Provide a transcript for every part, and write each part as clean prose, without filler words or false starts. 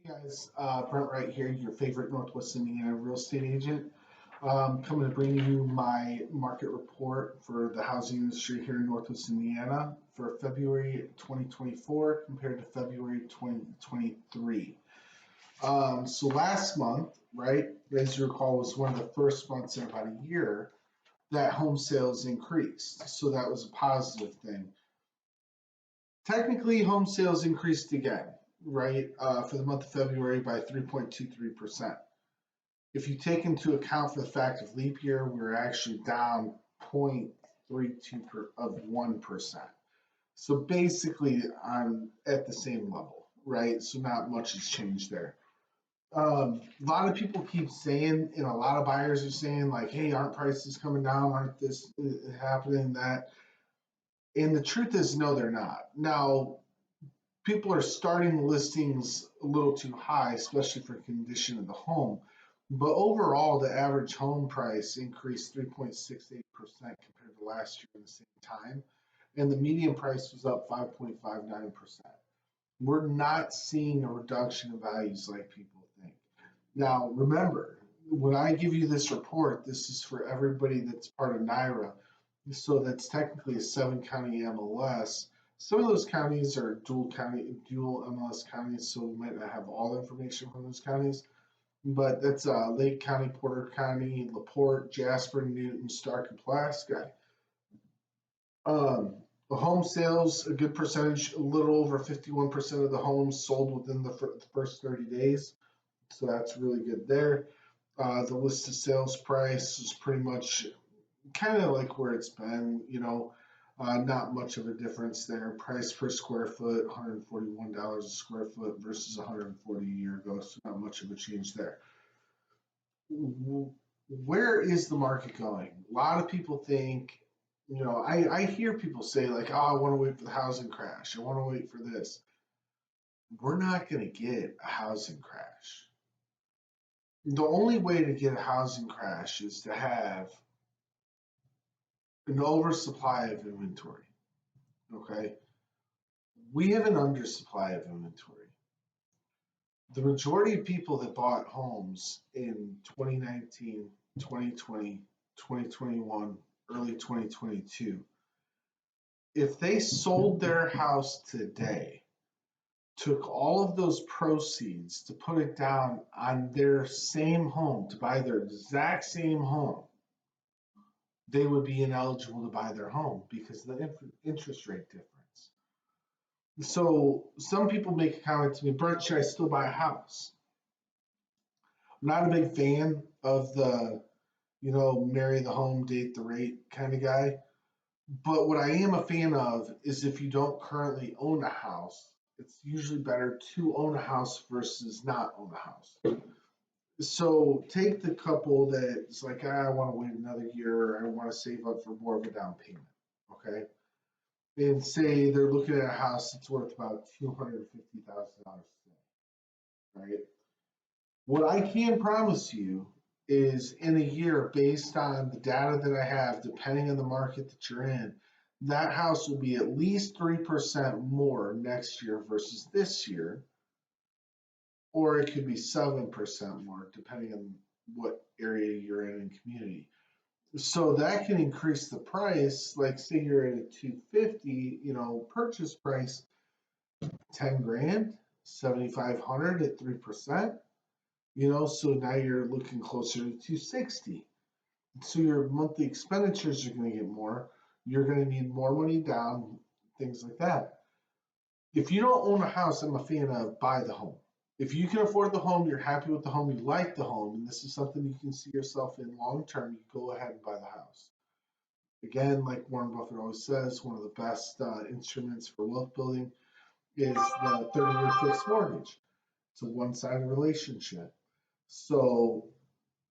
Guys, Brent Wright here, your favorite Northwest Indiana real estate agent. Coming to bring you my market report for the housing industry here in Northwest Indiana for February 2024 compared to February 2023. So last month, right, as you recall, was one of the first months in about a year that home sales increased. So that was a positive thing. Technically, home sales increased again, right, for the month of February by 3.23%. If you take into account for the fact of leap year, we're actually down 0.32 of 1%. So basically, I'm at the same level, right? So not much has changed there. A lot of people keep saying, and a lot of buyers are saying, like, hey, aren't prices coming down? Aren't this happening, that? And the truth is, no, they're not. Now, people are starting listings a little too high, especially for condition of the home. But overall, the average home price increased 3.68% compared to last year in the same time. And the median price was up 5.59%. We're not seeing a reduction in values like people think. Now, remember, when I give you this report, this is for everybody that's part of NIRA. So that's technically a 7-county MLS. Some of those counties are dual MLS counties, so we might not have all the information from those counties. But that's Lake County, Porter County, LaPorte, Jasper, Newton, Stark, and Pulaski. The home sales, a good percentage, a little over 51% of the homes sold within the first 30 days. So that's really good there. The listed sales price is pretty much kind of like where it's been, not much of a difference there. Price per square foot, $141 a square foot versus $140 a year ago, so not much of a change there. Where is the market going? A lot of people think, I hear people say like, oh, I want to wait for the housing crash. I want to wait for this. We're not going to get a housing crash. The only way to get a housing crash is to have an oversupply of inventory. Okay. We have an undersupply of inventory. The majority of people that bought homes in 2019, 2020, 2021, early 2022, if they sold their house today, took all of those proceeds to put it down on their same home, to buy their exact same home, they would be ineligible to buy their home because of the interest rate difference. So some people make a comment to me, Brent, should I still buy a house? I'm not a big fan of the, marry the home, date the rate kind of guy. But what I am a fan of is if you don't currently own a house, it's usually better to own a house versus not own a house. So take the couple that's like, I want to wait another year, or I want to save up for more of a down payment, okay? And say they're looking at a house that's worth about $250,000 today, right? What I can promise you is in a year, based on the data that I have, depending on the market that you're in, that house will be at least 3% more next year versus this year, or it could be 7% more, depending on what area you're in community. So that can increase the price. Like say you're at a 250, purchase price, 10 grand, 7,500 at 3%, so now you're looking closer to 260. So your monthly expenditures are going to get more. You're going to need more money down, things like that. If you don't own a house, I'm a fan of buy the home. If you can afford the home, you're happy with the home, you like the home, and this is something you can see yourself in long term, you go ahead and buy the house. Again, like Warren Buffett always says, one of the best instruments for wealth building is the 30-year fixed mortgage. It's a one-sided relationship. So,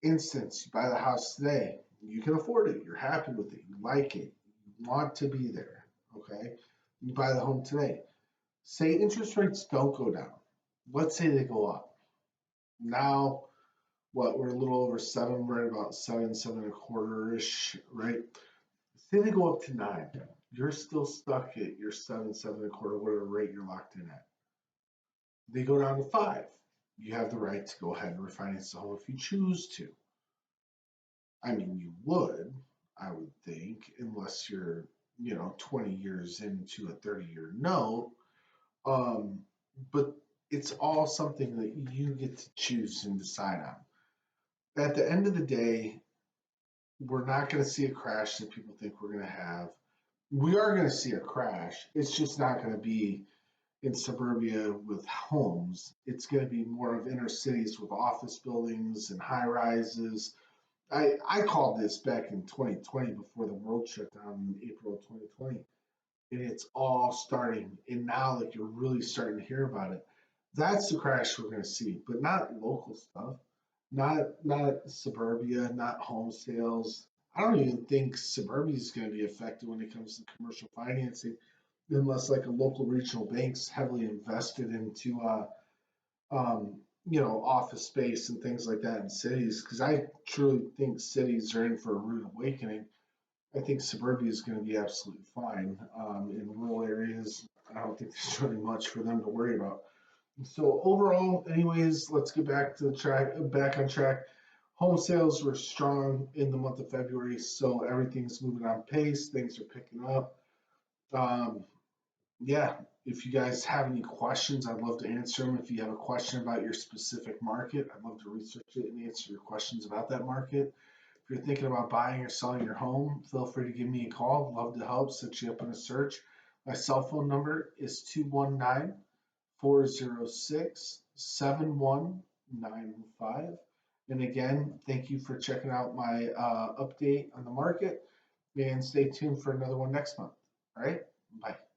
instance, you buy the house today, you can afford it, you're happy with it, you like it, you want to be there, okay? You buy the home today. Say interest rates don't go down. Let's say they go up. Now, we're a little over 7, we're at about 7.25-ish, right? Say they go up to 9. You're still stuck at your 7.25, whatever rate you're locked in at. They go down to 5. you have the right to go ahead and refinance the home if you choose to. I mean, you would, I would think, unless you're, 20 years into a 30-year note. Um, but it's all something that you get to choose and decide on. At the end of the day, we're not going to see a crash that people think we're going to have. We are going to see a crash. It's just not going to be in suburbia with homes. It's going to be more of inner cities with office buildings and high rises. I called this back in 2020 before the world shut down in April of 2020, and it's all starting. And now, like, you're really starting to hear about it. That's the crash we're going to see, but not local stuff, not suburbia, not home sales. I don't even think suburbia is going to be affected when it comes to commercial financing, unless like a local regional bank's heavily invested into office space and things like that in cities. Because I truly think cities are in for a rude awakening. I think suburbia is going to be absolutely fine. In rural areas, I don't think there's really much for them to worry about. So overall, anyways, let's get back on track. Home sales were strong in the month of February, so everything's moving on pace. Things are picking up. Um, yeah, if you guys have any questions, I'd love to answer them. If you have a question about your specific market, I'd love to research it and answer your questions about that market. If you're thinking about buying or selling your home, feel free to give me a call. I'd love to help set you up in a search. My cell phone number is 219-406-7195. And again, thank you for checking out my update on the market, and stay tuned for another one next month. All right, bye.